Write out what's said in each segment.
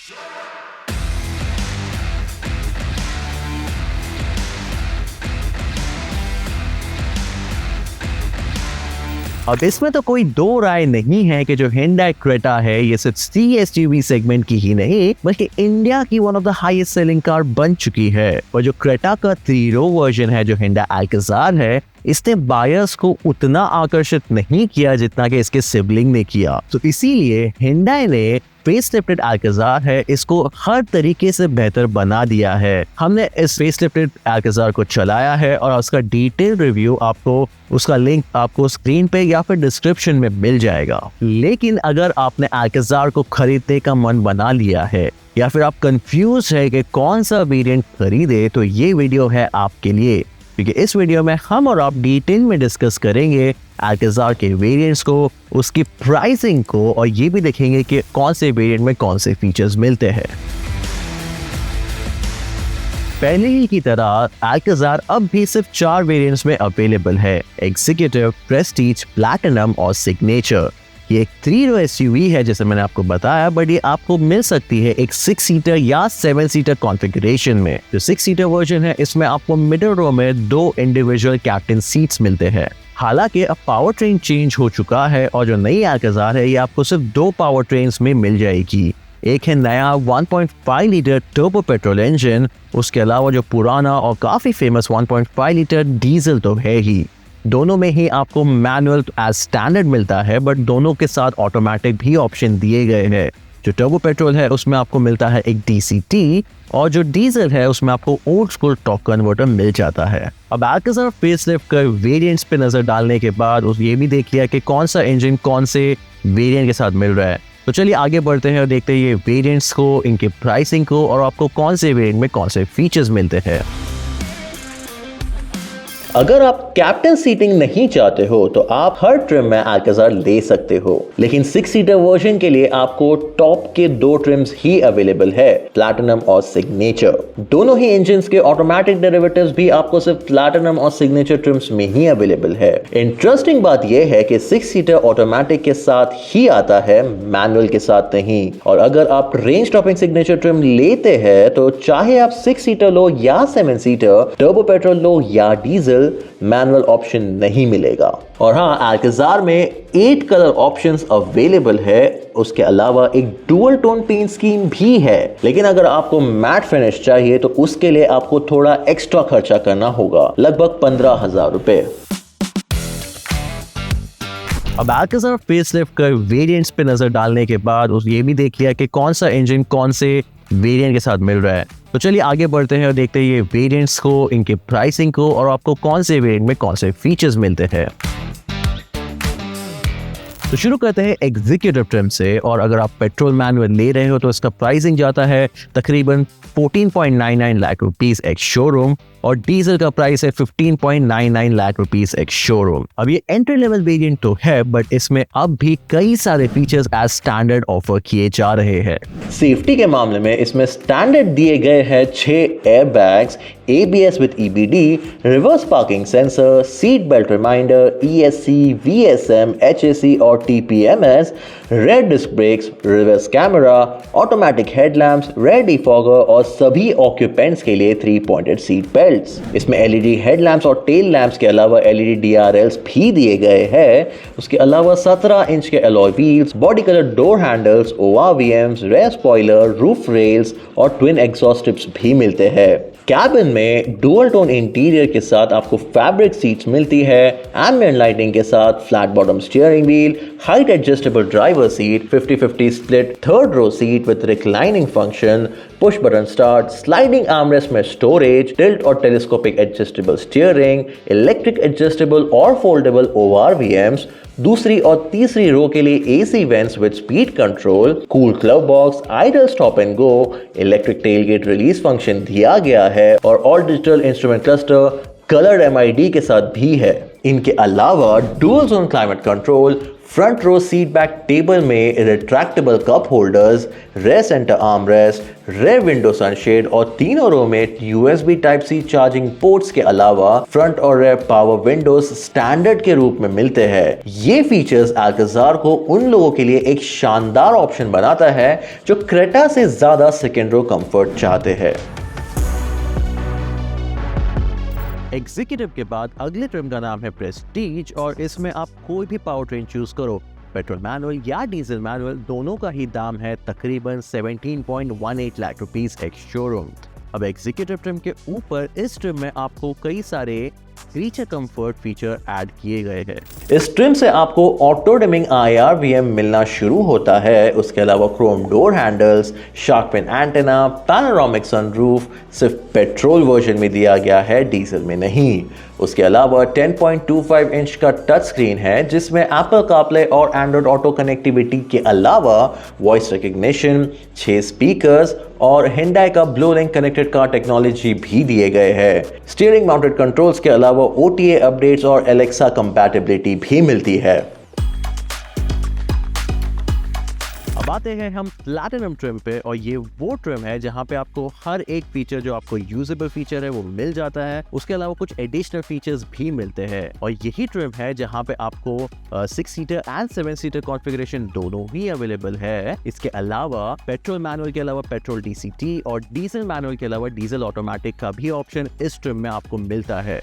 अब इसमें तो कोई दो राय नहीं है कि जो Hyundai Creta है ये सिर्फ CSUV सेगमेंट की ही नहीं बल्कि इंडिया की one of the highest selling car बन चुकी है। और जो Creta का 3-row वर्जन है जो Hyundai Alcazar है इसने बायर्स को उतना आकर्षित नहीं किया जितना कि इसके सिबलिंग ने किया। तो इसीलिए Hyundai ने फेसलिफ्टेड Alcazar है इसको हर तरीके से बेहतर बना दिया है। हमने इस फेसलिफ्टेड Alcazar को चलाया है और उसका डिटेल रिव्यू आपको उसका लिंक आपको स्क्रीन पे या फिर डिस्क्रिप्शन में मिल जाएगा। लेकिन अगर आपने Alcazar को खरीदने का मन बना लिया है या फिर आप कंफ्यूज है कि कौन सा वेरिएंट खरीदे तो ये वीडियो है आपके लिए, क्योंकि इस वीडियो में हम और आप डिटेल में डिस्कस करेंगे Alcazar के वेरिएंट्स को, उसकी प्राइसिंग को और ये भी देखेंगे कि कौन से वेरिएंट में कौन से फीचर्स मिलते हैं। पहले ही की तरह Alcazar अब भी सिर्फ 4 वेरिएंट्स में अवेलेबल है, एग्जीक्यूटिव, प्रेस्टीज, प्लैटिनम और सिग्नेचर। ये एक 3-row SUV है जैसे मैंने आपको बताया, बट ये आपको मिल सकती है एक 6 सीटर या 7 सीटर कॉन्फ़िगरेशन में। जो 6 सीटर वर्जन है इसमें आपको मिडिल रो में 2 इंडिविजुअल कैप्टन सीट्स मिलते हैं। हालांकि अब पावर ट्रेन चेंज हो चुका है और जो नई Alcazar है ये आपको सिर्फ 2 पावर ट्रेन्स में मिल जाएगी। एक है नया 1.5 लीटर टर्बो पेट्रोल इंजन, उसके अलावा जो पुराना और काफी फेमस 1.5 लीटर डीजल तो है ही। दोनों में ही आपको मैनुअल एज स्टैंडर्ड मिलता है बट दोनों के साथ ऑटोमेटिक भी ऑप्शन दिए गए हैं। जो टर्बो पेट्रोल है उसमें आपको मिलता है एक DCT और जो डीजल है उसमें आपको ओल्ड स्कूल टॉर्क कन्वर्टर मिल जाता है। अब Alcazar फेसलिफ्ट कर वेरिएंट्स पे नजर डालने के बाद ये भी देख लिया कि कौन सा इंजन कौन से वेरिएंट के साथ मिल रहा है। तो चलिए आगे बढ़ते हैं और देखते हैं ये वेरिएंट्स को, इनके प्राइसिंग को और आपको कौन से वेरिएंट में कौन से फीचर्स मिलते हैं। अगर आप कैप्टन सीटिंग नहीं चाहते हो तो आप हर ट्रिम में Alcazar ले सकते हो, लेकिन 6 सीटर वर्जन के लिए आपको टॉप के 2 ट्रिम्स ही अवेलेबल है, प्लैटिनम और सिग्नेचर। दोनों ही इंजन्स के ऑटोमेटिक डेरिवेटिव्स भी आपको सिर्फ प्लैटिनम और सिग्नेचर ट्रिम्स में ही अवेलेबल है। इंटरेस्टिंग बात यह है कि 6 सीटर ऑटोमेटिक के साथ ही आता है, मैनुअल के साथ नहीं। और अगर आप रेंज टॉपिंग सिग्नेचर ट्रिम लेते हैं तो चाहे आप 6 सीटर लो या 7 सीटर, टर्बो पेट्रोल लो या डीजल, मैनुअल ऑप्शन नहीं मिलेगा। और हाँ, Alcazar में 8 कलर ऑप्शंस अवेलेबल है। उसके अलावा एक डुअल टोन पेंट स्कीम भी है, लेकिन अगर आपको मैट फिनिश चाहिए तो उसके लिए आपको थोड़ा एक्स्ट्रा खर्चा करना होगा, लगभग 15,000 रुपए। अब Alcazar फेसलिफ्ट कर वेरिएंट्स पे नजर डालने के बाद ये भी देख लिया कि कौन सा इंजन कौन से वेरिएंट के साथ मिल रहा है। तो चलिए आगे बढ़ते हैं और देखते हैं ये वेरिएंट्स को, इनके प्राइसिंग को और आपको कौन से वेरिएंट में कौन से फीचर्स मिलते हैं। तो शुरू करते हैं एग्जीक्यूटिव ट्रिम से, और अगर आप पेट्रोल मैनुअल ले रहे हो तो इसका प्राइसिंग जाता है तकरीबन 14.99 लाख रुपीस एक्स शोरूम और डीजल का प्राइस है 15.99 लाख रुपीस एक्स शोरूम। अब ये एंट्री लेवल वेरिएंट तो है बट इसमें अब भी कई सारे फीचर्स एज स्टैंडर्ड ऑफर किए जा रहे हैं। सेफ्टी के मामले में इसमें स्टैंडर्ड दिए गए हैं 6 airbags, ABS with EBD, reverse parking sensor, seat belt reminder, ESC, VSM, HAC और TPMS, rear disc brakes, reverse camera, automatic headlamps, rear defogger और सभी ऑक्यूपेंट्स के लिए 3 पॉइंटेड सीट बेल्ट्स। इसमें LED हेडलैम्प्स और टेल लैंप्स के अलावा LED DRLs भी दिए गए हैं। उसके अलावा 17 इंच के alloy wheels, body colour door handles, ORVMs, rear spoiler, roof rails और ट्विन एग्जॉस्ट टिप्स भी मिलते हैं। कैबिन में डुअल टोन इंटीरियर के साथ आपको फैब्रिक सीट्स मिलती है, एम्बिएंट लाइटिंग के साथ flat bottom steering wheel, height adjustable driver seat, 50-50 split 3rd row seat with reclining function, push button start, sliding armrest में स्टोरेज, टिल्ट और telescopic adjustable steering, electric adjustable और foldable ORVMs, दूसरी और तीसरी row के लिए AC vents with speed control, cool glove box, idle stop and go, electric tailgate release function दिया गया है और all digital instrument cluster coloured MID के साथ भी है। इनके अलावा dual zone climate control, front row seat back table में retractable cup holders, rear centre armrest, rear window sunshade और तीनों रो में USB Type-C चार्जिंग पोर्ट्स के अलावा फ्रंट और रेयर पावर विंडोज स्टैंडर्ड के रूप में मिलते हैं। ये फीचर्स अल्काजार को उन लोगों के लिए एक शानदार ऑप्शन बनाता है जो क्रेटा से ज्यादा सेकेंड रो कंफर्ट चाहते हैं। एग्जीक्यूटिव के बाद अगले ट्रिम का नाम है प्रेस्टीज और इसमें आप कोई भी पावर ट्रेन चूज करो, पेट्रोल मैनुअल या डीजल मैनुअल, दोनों का ही दाम है तकरीबन 17.18 लाख रुपीस एक्स शोरूम। अब एग्जीक्यूटिव ट्रिम के ऊपर इस ट्रिम में आपको कई सारे फीचर कंफर्ट फीचर ऐड किए गए हैं। इस ट्रिम से आपको ऑटो डिमिंग IRVM मिलना शुरू होता है। उसके अलावा chrome door handles, shark fin antenna, panoramic sunroof सिर्फ पेट्रोल वर्जन में दिया गया है, डीजल में नहीं। उसके अलावा 10.25 इंच का टच स्क्रीन है जिसमें एप्पल कारप्ले और एंड्रॉइड ऑटो कनेक्टिविटी के अलावा वॉइस रिकग्निशन, 6 स्पीकर्स और Hyundai का blue link connected car technology भी दिए गए हैं। स्टीयरिंग माउंटेड कंट्रोल्स के अलावा OTA अपडेट्स और Alexa कंपैटिबिलिटी भी मिलती है। अब आते हैं हम प्लैटिनम ट्रिम पे और ये वो ट्रिम है जहां पे आपको हर एक फीचर जो आपको यूजेबल फीचर है वो मिल जाता है। उसके अलावा कुछ एडिशनल फीचर्स भी मिलते हैं और यही ट्रिम है जहां पे आपको 6 सीटर एंड 7 सीटर कॉन्फ़िगरेशन दोनों ही अवेलेबल है। इसके अलावा पेट्रोल मैनुअल के अलावा पेट्रोल DCT और डीजल मैनुअल के अलावा डीजल ऑटोमेटिक का भी ऑप्शन इस ट्रिम में आपको मिलता है।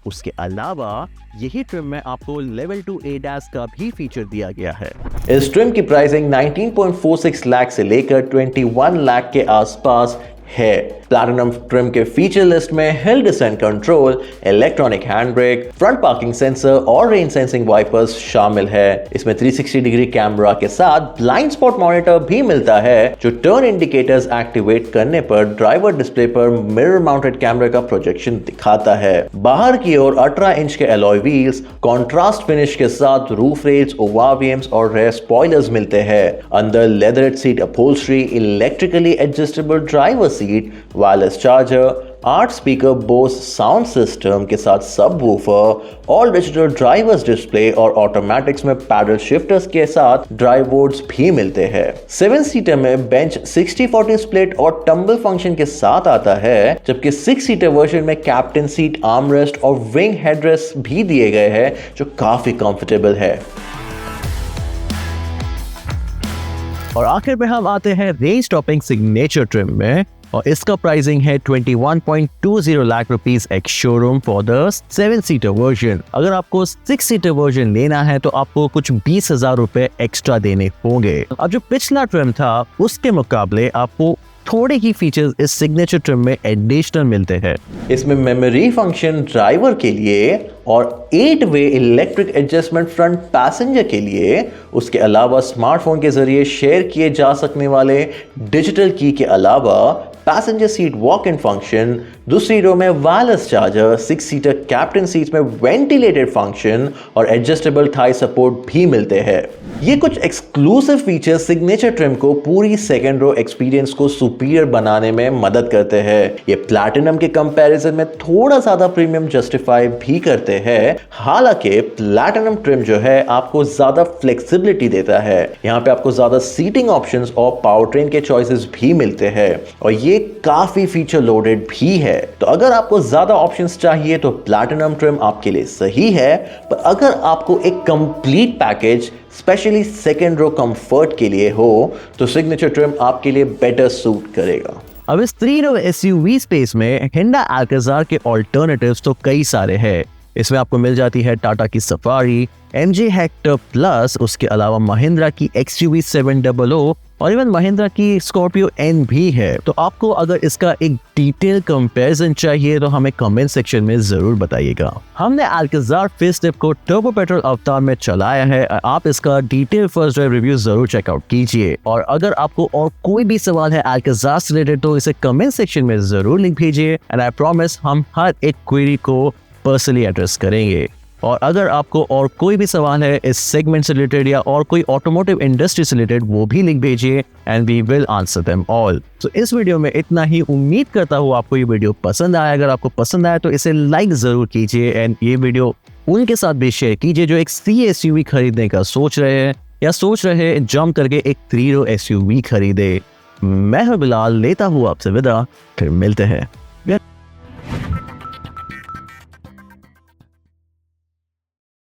उसके अलावा यही ट्रिम में आपको लेवल 2 ADAS का भी फीचर दिया गया है। इस ट्रिम की प्राइसिंग 19.46 लाख से लेकर 21 लाख के आसपास है। प्लैटिनम ट्रिम के फीचर लिस्ट में hill descent control, electronic hand brake, front parking sensor और रेन सेंसिंग वाइपर्स शामिल है। इसमें 360 डिग्री कैमरा के साथ ब्लाइंड स्पॉट मॉनिटर भी मिलता है जो टर्न इंडिकेटर्स एक्टिवेट करने पर ड्राइवर डिस्प्ले पर मिरर माउंटेड कैमरे का प्रोजेक्शन दिखाता है। बाहर की ओर 18 इंच के अलॉय व्हील्स, कॉन्ट्रास्ट फिनिश के साथ रूफ रेल्स, ORVMs और रेयर स्पॉयलर्स मिलते हैं। अंदर leatherette seat upholstery, electrically adjustable driver seat, wireless charger, 8 speaker Bose sound system के साथ subwoofer, all digital drivers display और ऑटोमेटिक्स में पैडल शिफ्टर्स के साथ ड्राइव बोर्ड्स भी मिलते हैं। 7 सीटर में बेंच 60-40 स्प्लिट और टम्बल फंक्शन के साथ आता है, जबकि 6 सीटर वर्जन में कैप्टन सीट, आर्मरेस्ट और विंग हेडरेस्ट भी दिए गए हैं जो काफी कंफर्टेबल है। और आखिर में हम आते हैं रेंज टॉपिंग सिग्नेचर ट्रिम में और इसका प्राइसिंग है 21.20 lakh rupees ex showroom for the 7 seater version. अगर आपको 6 सीटर वर्जन लेना है तो आपको कुछ 20,000 रुपए एक्स्ट्रा देने होंगे। अब जो पिछला ट्रिम था उसके मुकाबले आपको थोड़े ही फीचर्स इस सिग्नेचर ट्रिम में एडिशनल मिलते हैं। इसमें मेमोरी फंक्शन ड्राइवर के लिए और 8-वे इलेक्ट्रिक एडजस्टमेंट फ्रंट पैसेंजर के लिए, उसके अलावा स्मार्टफोन के जरिए शेयर किए जा सकने वाले डिजिटल की के अलावा passenger seat walk in function, दूसरी रो में wireless charger, 6 seater captain seat में वेंटिलेटेड फंक्शन और एडजस्टेबल थाई सपोर्ट भी मिलते हैं। ये कुछ एक्सक्लूसिव फीचर्स सिग्नेचर ट्रिम को पूरी सेकेंड रो एक्सपीरियंस को सुपीरियर बनाने में मदद करते हैं। ये प्लैटिनम के कंपैरिजन में थोड़ा ज्यादा प्रीमियम जस्टिफाई भी करते हैं। हालांकि प्लैटिनम ट्रिम जो है आपको ज्यादा फ्लेक्सिबिलिटी देता है। यहाँ पे आपको ज्यादा सीटिंग ऑप्शंस और पावर ट्रेन के चॉइसेस भी मिलते हैं और ये काफी फीचर लोडेड भी है। तो अगर आपको ज्यादा ऑप्शंस चाहिए तो प्लैटिनम ट्रिम आपके लिए सही है, पर अगर आपको एक complete package specially second row comfort के लिए हो तो सिग्नेचर ट्रिम आपके लिए बेटर सूट करेगा। अब इस 3 रो SUV स्पेस में Hyundai Alcazar के ऑल्टरनेटिव्स तो कई सारे हैं। इसमें आपको मिल जाती है टाटा की सफारी, MG हेक्टर प्लस, उसके अलावा महिंद्रा की XUV 700 और इवन महिंद्रा की स्कॉर्पियो N भी है। तो आपको अगर इसका एक डिटेल कंपैरिजन चाहिए तो हमें कमेंट सेक्शन में जरूर बताइएगा। हमने Alcazar फेसलिफ्ट को टर्बो पेट्रोल अवतार में चलाया है, आप इसका डिटेल फर्स्ट ड्राइव रिव्यू जरूर चेकआउट कीजिए। और अगर आपको और कोई भी सवाल है Alcazar से रिलेटेड तो इसे कमेंट सेक्शन में जरूर लिख भेजिए एंड आई प्रॉमिस हम हर एक क्वेरी को पर्सनली एड्रेस करेंगे। और अगर आपको और कोई भी सवाल है इस सेगमेंट से रिलेटेड या और कोई ऑटोमोटिव इंडस्ट्री से रिलेटेड वो भी लिख भेजिए and we will answer them all. तो इस वीडियो में इतना ही। उम्मीद करता हूँ आपको ये वीडियो पसंद आया। अगर आपको पसंद आया तो इसे लाइक जरूर कीजिए एंड ये वीडियो उनके साथ भी शेयर कीजिए जो एक C खरीदने का सोच रहे हैं या सोच रहे हैं जंप करके एक 3 रो SUV खरीदे। मैं हूं बिलाल, लेता हूँ आपसे विदा, फिर मिलते हैं।